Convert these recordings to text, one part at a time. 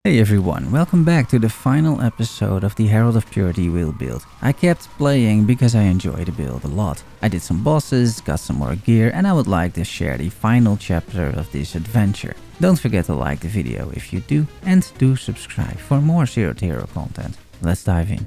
Hey everyone, welcome back to the final episode of the Herald of Purity wheel build. I kept playing because I enjoy the build a lot. I did some bosses, got some more gear, and I would like to share the final chapter of this adventure. Don't forget to like the video if you do, and do subscribe for more Zero to Hero content. Let's dive in.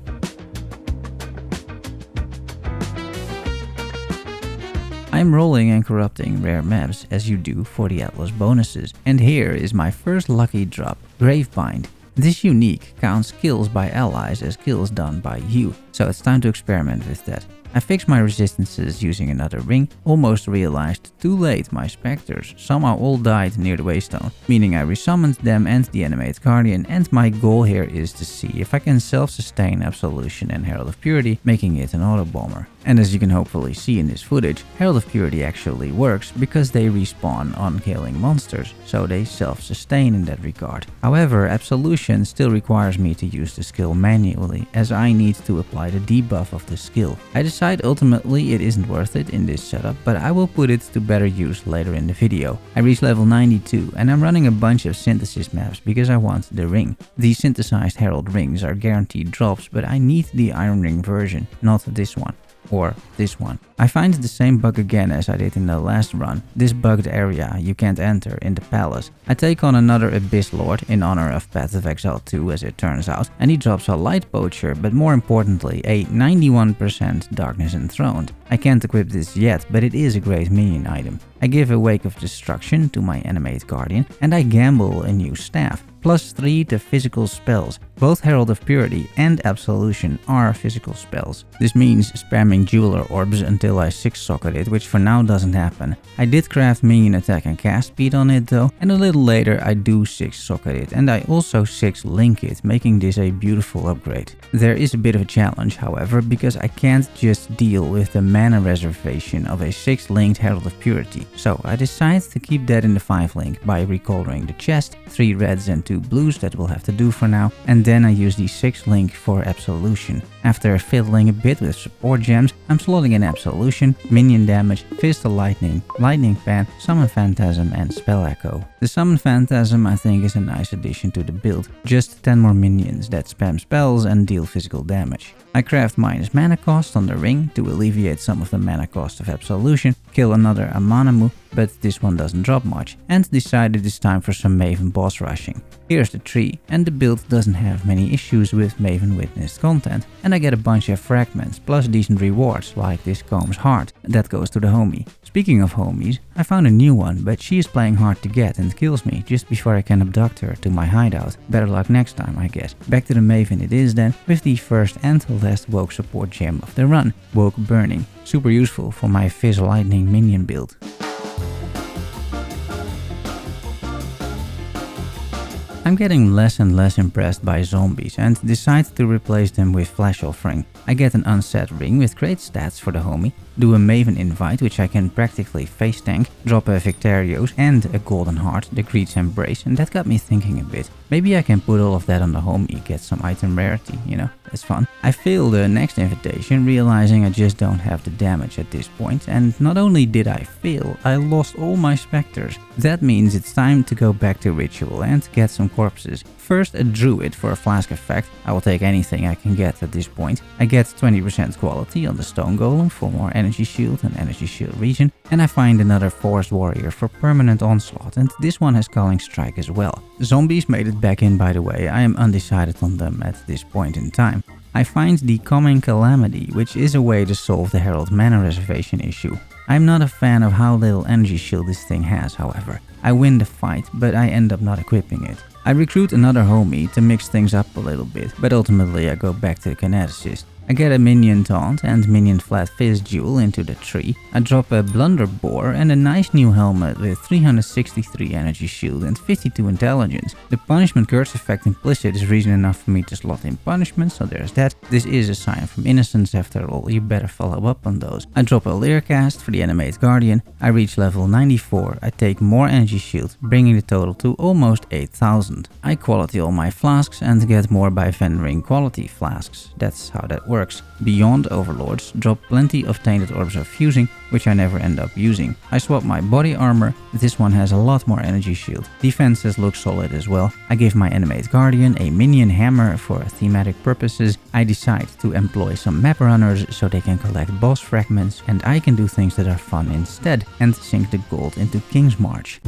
I'm rolling and corrupting rare maps as you do for the Atlas bonuses, and here is my first lucky drop, Gravebind. This unique counts kills by allies as kills done by you, so it's time to experiment with that. I fixed my resistances using another ring, almost realized too late my specters somehow all died near the waystone, meaning I resummoned them and the animate guardian, and my goal here is to see if I can self-sustain Absolution and Herald of Purity, making it an auto bomber. And as you can hopefully see in this footage, Herald of Purity actually works because they respawn on killing monsters, so they self-sustain in that regard. However, Absolution still requires me to use the skill manually, as I need to apply the debuff of the skill. I decide ultimately it isn't worth it in this setup, but I will put it to better use later in the video. I reached level 92 and I'm running a bunch of synthesis maps because I want the ring. These synthesized Herald rings are guaranteed drops, but I need the Iron Ring version, not this one. Or this one. I find the same bug again as I did in the last run, this bugged area you can't enter in the palace. I take on another Abyss Lord in honor of Path of Exile 2 as it turns out, and he drops a Light Poacher, but more importantly a 91% Darkness Enthroned. I can't equip this yet, but it is a great minion item. I give a Wake of Destruction to my Animate Guardian, and I gamble a new staff. +3 to physical spells. Both Herald of Purity and Absolution are physical spells. This means spamming Jeweler Orbs until I 6-socket it, which for now doesn't happen. I did craft minion attack and cast speed on it though, and a little later I do 6-socket it, and I also 6-link it, making this a beautiful upgrade. There is a bit of a challenge however, because I can't just deal with the mana reservation of a 6-linked Herald of Purity, so I decided to keep that in the 5-link by recoloring the chest, 3 reds and 2 blues, that will have to do for now, and then I use the 6-link for Absolution. After fiddling a bit with support gems, I'm slotting in Absolution, minion damage, Fist of Lightning, Lightning Fan, Summon Phantasm and Spell Echo. The Summon Phantasm I think is a nice addition to the build, just 10 more minions that spam spells and deal physical damage. I craft minus mana cost on the ring to alleviate some of the mana cost of Absolution, kill another Amanamu, but this one doesn't drop much, and decided it's time for some Maven boss rushing. Here's the tree, and the build doesn't have many issues with Maven witnessed content, and I get a bunch of fragments plus decent rewards like this Comb's Heart. That goes to the homie. Speaking of homies, I found a new one, but she is playing hard to get and kills me just before I can abduct her to my hideout. Better luck next time, I guess. Back to the Maven it is then, with the first and last Woke support gem of the run, Woke Burning. Super useful for my Fizz Lightning minion build. I'm getting less and less impressed by zombies and decide to replace them with Flash Offering. I get an unset ring with great stats for the homie, do a Maven invite which I can practically face tank, drop a Victorious and a Golden Heart, the Greed's Embrace, and that got me thinking a bit. Maybe I can put all of that on the homie, get some item rarity, you know, that's fun. I fail the next invitation, realizing I just don't have the damage at this point, and not only did I fail, I lost all my specters. That means it's time to go back to Ritual and get some corpses. First a Druid for a flask effect, I will take anything I can get at this point. I get 20% quality on the Stone Golem for more energy shield and energy shield regen, and I find another Forest Warrior for permanent onslaught, and this one has Calling Strike as well. Zombies made it back in by the way, I am undecided on them at this point in time. I find the Coming Calamity, which is a way to solve the Herald mana reservation issue. I'm not a fan of how little energy shield this thing has, however. I win the fight, but I end up not equipping it. I recruit another homie to mix things up a little bit, but ultimately I go back to the Kineticist. I get a minion taunt and minion flat fizz jewel into the tree. I drop a blunderbore and a nice new helmet with 363 energy shield and 52 intelligence. The punishment curse effect implicit is reason enough for me to slot in punishment, so there's that. This is a sign from innocence after all, you better follow up on those. I drop a Leercast for the Animate Guardian. I reach level 94. I take more energy shield, bringing the total to almost 8000. I quality all my flasks and get more by vendoring quality flasks. That's how that works. works. Beyond Overlords drop plenty of Tainted Orbs of Fusing, which I never end up using. I swap my body armor, this one has a lot more energy shield. Defenses look solid as well. I give my Animate Guardian a minion hammer for thematic purposes. I decide to employ some map runners so they can collect boss fragments, and I can do things that are fun instead and sink the gold into King's March.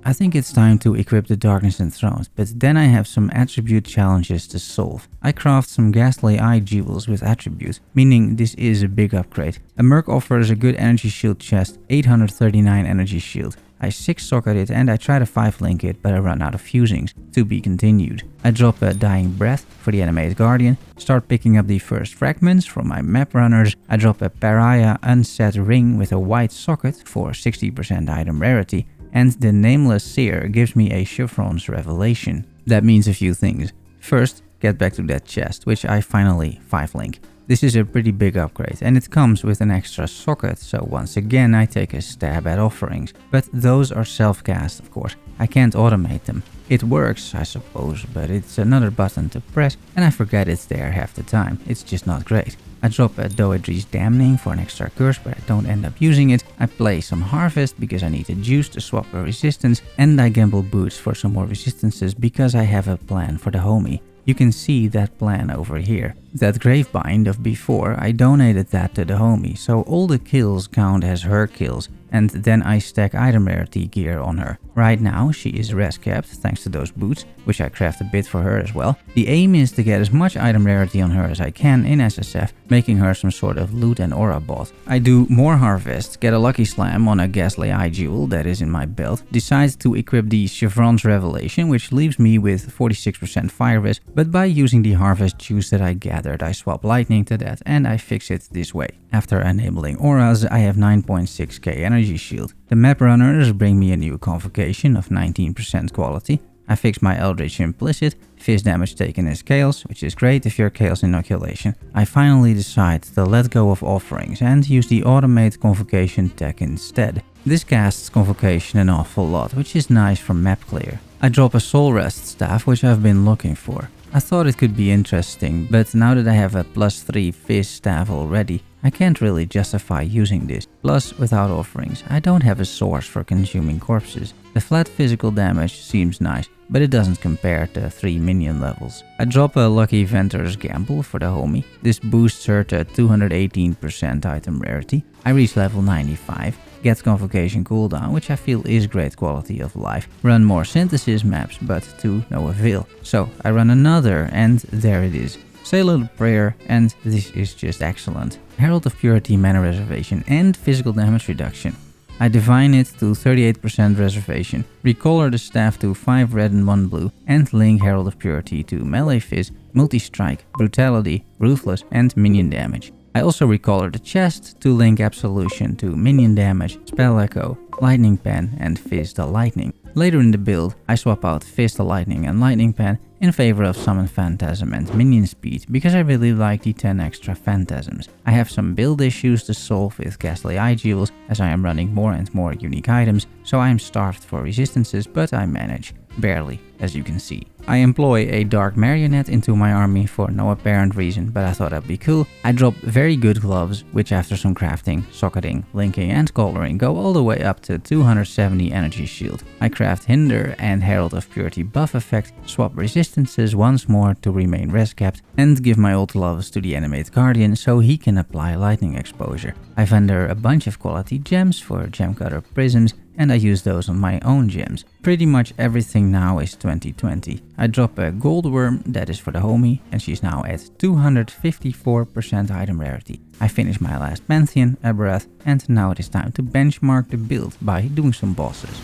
I think it's time to equip the Darkness Enthroned, but then I have some attribute challenges to solve. I craft some Ghastly Eye jewels with attributes, meaning this is a big upgrade. A Merc offers a good energy shield chest, 839 energy shield. I 6-socket it and I try to 5-link it, but I run out of fusings. To be continued. I drop a Dying Breath for the Animate Guardian, start picking up the first fragments from my map runners. I drop a Pariah Unset Ring with a white socket for 60% item rarity. And the Nameless Seer gives me a Chevron's Revelation. That means a few things. First, get back to that chest, which I finally 5-link. This is a pretty big upgrade, and it comes with an extra socket, so once again I take a stab at offerings. But those are self-cast, of course. I can't automate them. It works, I suppose, but it's another button to press, and I forget it's there half the time. It's just not great. I drop a Doedre's Damning for an extra curse, but I don't end up using it. I play some Harvest because I need a juice to swap a resistance, and I gamble Boots for some more resistances because I have a plan for the homie. You can see that plan over here. That Gravebind of before, I donated that to the homie, so all the kills count as her kills, and then I stack item rarity gear on her. Right now she is res capped thanks to those boots, which I craft a bit for her as well. The aim is to get as much item rarity on her as I can in SSF, making her some sort of loot and aura bot. I do more Harvest, get a Lucky Slam on a Ghastly Eye jewel that is in my belt, decide to equip the Chevron's Revelation, which leaves me with 46% fire res, but by using the Harvest juice that I gathered, I swap lightning to that and I fix it this way. After enabling auras, I have 9.6k energy shield. The map runners bring me a new convocation of 19% quality. I fix my Eldritch Implicit, fizz damage taken as chaos, which is great if you're chaos inoculation. I finally decide to let go of offerings and use the automate convocation tech instead. This casts convocation an awful lot, which is nice for map clear. I drop a Soul Rest staff, which I've been looking for. I thought it could be interesting, but now that I have a +3 fizz staff already, I can't really justify using this. Plus, without offerings, I don't have a source for consuming corpses. The flat physical damage seems nice, but it doesn't compare to 3 minion levels. I drop a Lucky Ventur's Gamble for the homie. This boosts her to 218% item rarity. I reach level 95. Get Convocation cooldown, which I feel is great quality of life. Run more synthesis maps, but to no avail. So I run another, and there it is. Say a little prayer, and this is just excellent. Herald of Purity mana reservation and physical damage reduction. I divine it to 38% reservation, recolor the staff to 5 red and 1 blue, and link Herald of Purity to melee fizz, multi-strike, brutality, ruthless, and minion damage. I also recolor the chest to link Absolution to minion damage, spell echo, lightning pen, and fizz the lightning. Later in the build, I swap out fizz the lightning and lightning pen in favor of summon phantasm and minion speed because I really like the 10 extra phantasms. I have some build issues to solve with Ghastly Eye jewels as I am running more and more unique items, so I am starved for resistances, but I manage. Barely, as you can see. I employ a Dark Marionette into my army for no apparent reason, but I thought that'd be cool. I drop very good gloves, which after some crafting, socketing, linking and coloring go all the way up to 270 energy shield. I craft Hinder and Herald of Purity buff effect, swap resistances once more to remain res capped, and give my old gloves to the Animate Guardian so he can apply lightning exposure. I vendor a bunch of quality gems for gem cutter prisms, and I use those on my own gems. Pretty much everything now is 2020. I drop a gold worm, that is for the homie, and she's now at 254% item rarity. I finish my last Pantheon, a breath, and now it is time to benchmark the build by doing some bosses.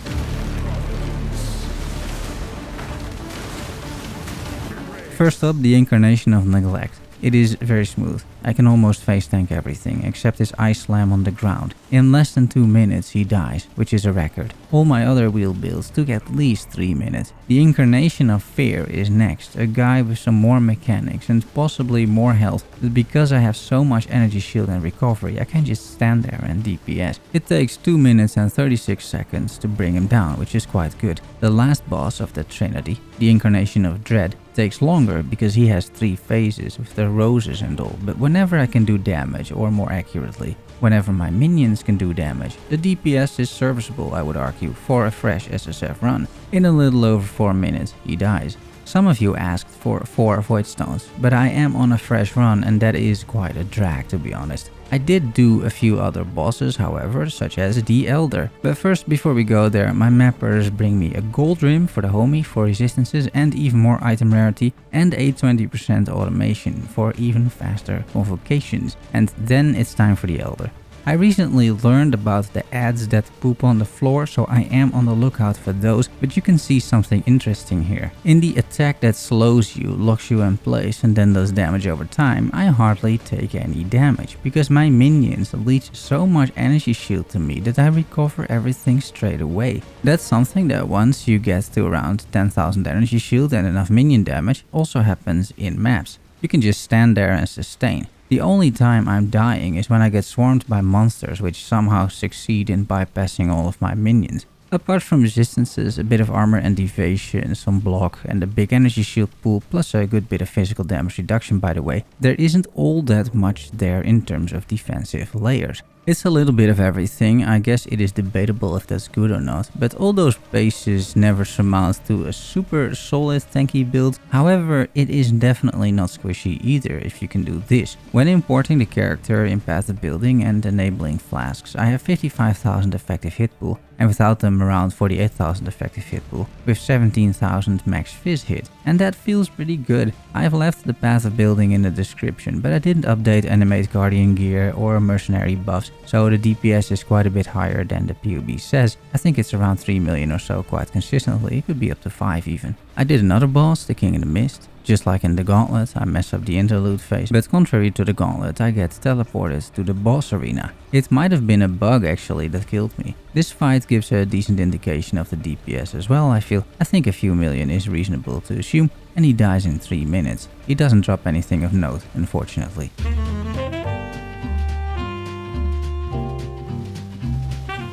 First up, the Incarnation of Neglect. It is very smooth. I can almost face tank everything except his ice slam on the ground. In less than 2 minutes he dies, which is a record. All my other wheel builds took at least 3 minutes. The incarnation of fear is next, a guy with some more mechanics and possibly more health, but because I have so much energy shield and recovery, I can just stand there and DPS. It takes 2 minutes and 36 seconds to bring him down, which is quite good. The last boss of the Trinity, the incarnation of Dread, takes longer because he has 3 phases with the roses and all, but whenever I can do damage, or more accurately, whenever my minions can do damage, the DPS is serviceable, I would argue, for a fresh SSF run. In a little over 4 minutes, he dies. Some of you asked for 4 Void Stones, but I am on a fresh run and that is quite a drag, to be honest. I did do a few other bosses, however, such as the Elder. But first, before we go there, my mappers bring me a gold rim for the homie for resistances and even more item rarity, and a 20% automation for even faster convocations. And then it's time for the Elder. I recently learned about the ads that poop on the floor, so I am on the lookout for those, but you can see something interesting here. In the attack that slows you, locks you in place and then does damage over time, I hardly take any damage, because my minions leech so much energy shield to me that I recover everything straight away. That's something that once you get to around 10,000 energy shield and enough minion damage also happens in maps. You can just stand there and sustain. The only time I'm dying is when I get swarmed by monsters which somehow succeed in bypassing all of my minions. Apart from resistances, a bit of armor and evasion, some block and a big energy shield pool, plus a good bit of physical damage reduction by the way, there isn't all that much there in terms of defensive layers. It's a little bit of everything. I guess it is debatable if that's good or not, but all those bases never surmount to a super solid tanky build. However, it is definitely not squishy either if you can do this. When importing the character in Path of Building and enabling flasks, I have 55,000 effective hit pool, and without them around 48,000 effective hit pool, with 17,000 max fizz hit, and that feels pretty good. I've left the Path of Building in the description, but I didn't update animate guardian gear or mercenary buffs, so the DPS is quite a bit higher than the PoB says. I think it's around 3 million or so quite consistently, it could be up to 5 even. I did another boss, the King in the Mist. Just like in the Gauntlet, I mess up the interlude phase, but contrary to the Gauntlet, I get teleported to the boss arena. It might have been a bug actually that killed me. This fight gives a decent indication of the DPS as well, I feel. I think a few million is reasonable to assume, and he dies in 3 minutes. He doesn't drop anything of note, unfortunately.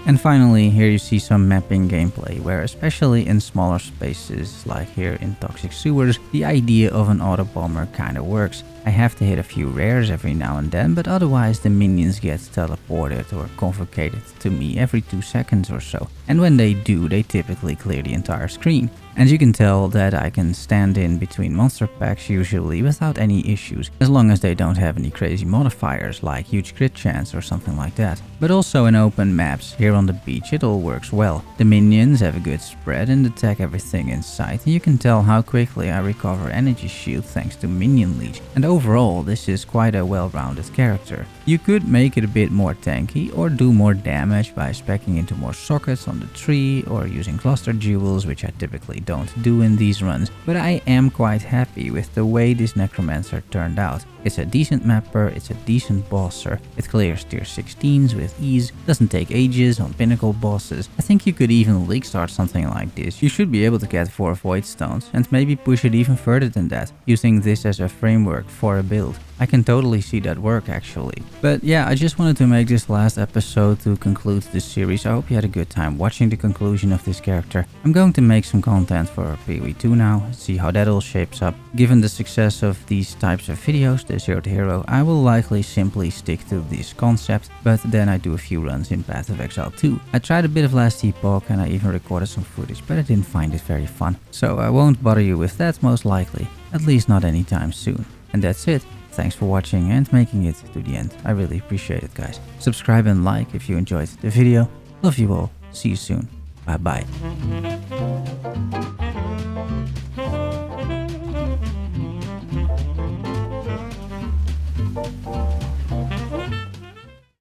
And finally, here you see some mapping gameplay, where especially in smaller spaces like here in Toxic Sewers, the idea of an auto bomber kinda works. I have to hit a few rares every now and then, but otherwise the minions get teleported or convocated to me every 2 seconds or so. And when they do, they typically clear the entire screen. And you can tell that I can stand in between monster packs usually without any issues, as long as they don't have any crazy modifiers like huge crit chance or something like that. But also in open maps, here on the beach, it all works well. The minions have a good spread and attack everything in sight, and you can tell how quickly I recover energy shield thanks to minion leech. And overall, this is quite a well-rounded character. You could make it a bit more tanky or do more damage by speccing into more sockets on the tree or using cluster jewels, which I typically don't do in these runs, but I am quite happy with the way this Necromancer turned out. It's a decent mapper, it's a decent bosser, it clears tier 16s with ease, doesn't take ages on pinnacle bosses. I think you could even league start something like this. You should be able to get 4 Void Stones and maybe push it even further than that, using this as a framework for a build. I can totally see that work actually. But yeah, I just wanted to make this last episode to conclude this series. I hope you had a good time watching the conclusion of this character. I'm going to make some content for PoE 2 now, see how that all shapes up. Given the success of these types of videos, the Zero to Hero, I will likely simply stick to this concept, but then I do a few runs in Path of Exile 2. I tried a bit of Last Epoch and I even recorded some footage, but I didn't find it very fun. So I won't bother you with that most likely, at least not anytime soon. And that's it. Thanks for watching and making it to the end. I really appreciate it, guys. Subscribe and like if you enjoyed the video. Love you all. See you soon. Bye bye.